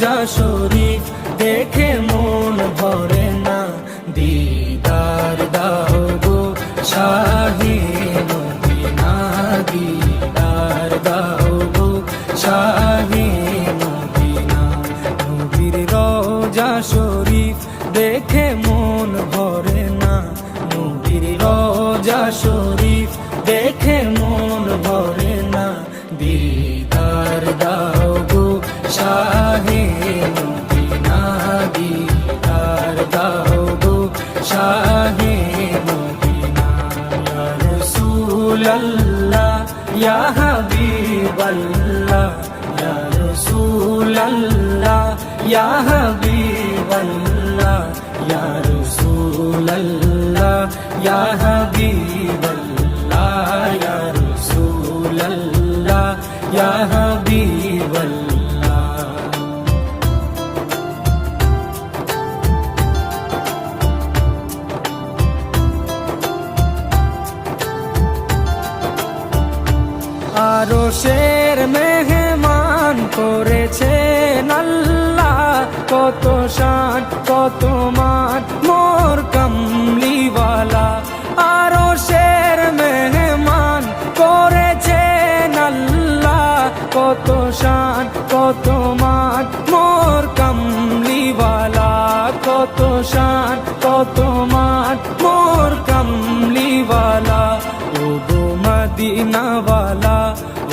রোজা শরীফ দেখে মন ভরে না, দিদার দাও গো শাহে মদিনা, দিদার দাও গো শাহে মদিনা। নবীর রোজা শরীফ দেখে মন ভরে না, নবীর রোজা শরীফ দেখে মন ভরে না, দিদার দাও গো শাহে মদিনা, দিদার দাও গো শাহে মদিনা। ইয়া রাসূলাল্লাহ ইয়া হাবিবাল্লাহ, ইয়া রাসূলাল্লাহ ইয়া হাবিবাল্লাহ, ইয়া রাসূলাল্লাহ ইয়া হাবিবাল্লাহ, ইয়া রাসূলাল্লাহ ইয়া হাবিবাল্লাহ। আরশের মেহমান করেছেন আল্লাহ, কত শান কত মান মোর কামলিওয়ালা। আরশের মেহমান করেছেন আল্লাহ, কত শান কত মান মোর কামলিওয়ালা, কত শান কত মান মোর কামলিওয়ালা। ও গো মদিনাওয়ালা,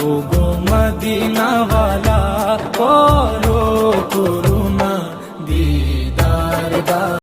ও গো মদিনাওয়ালা, করো করুণা দিদার দাও।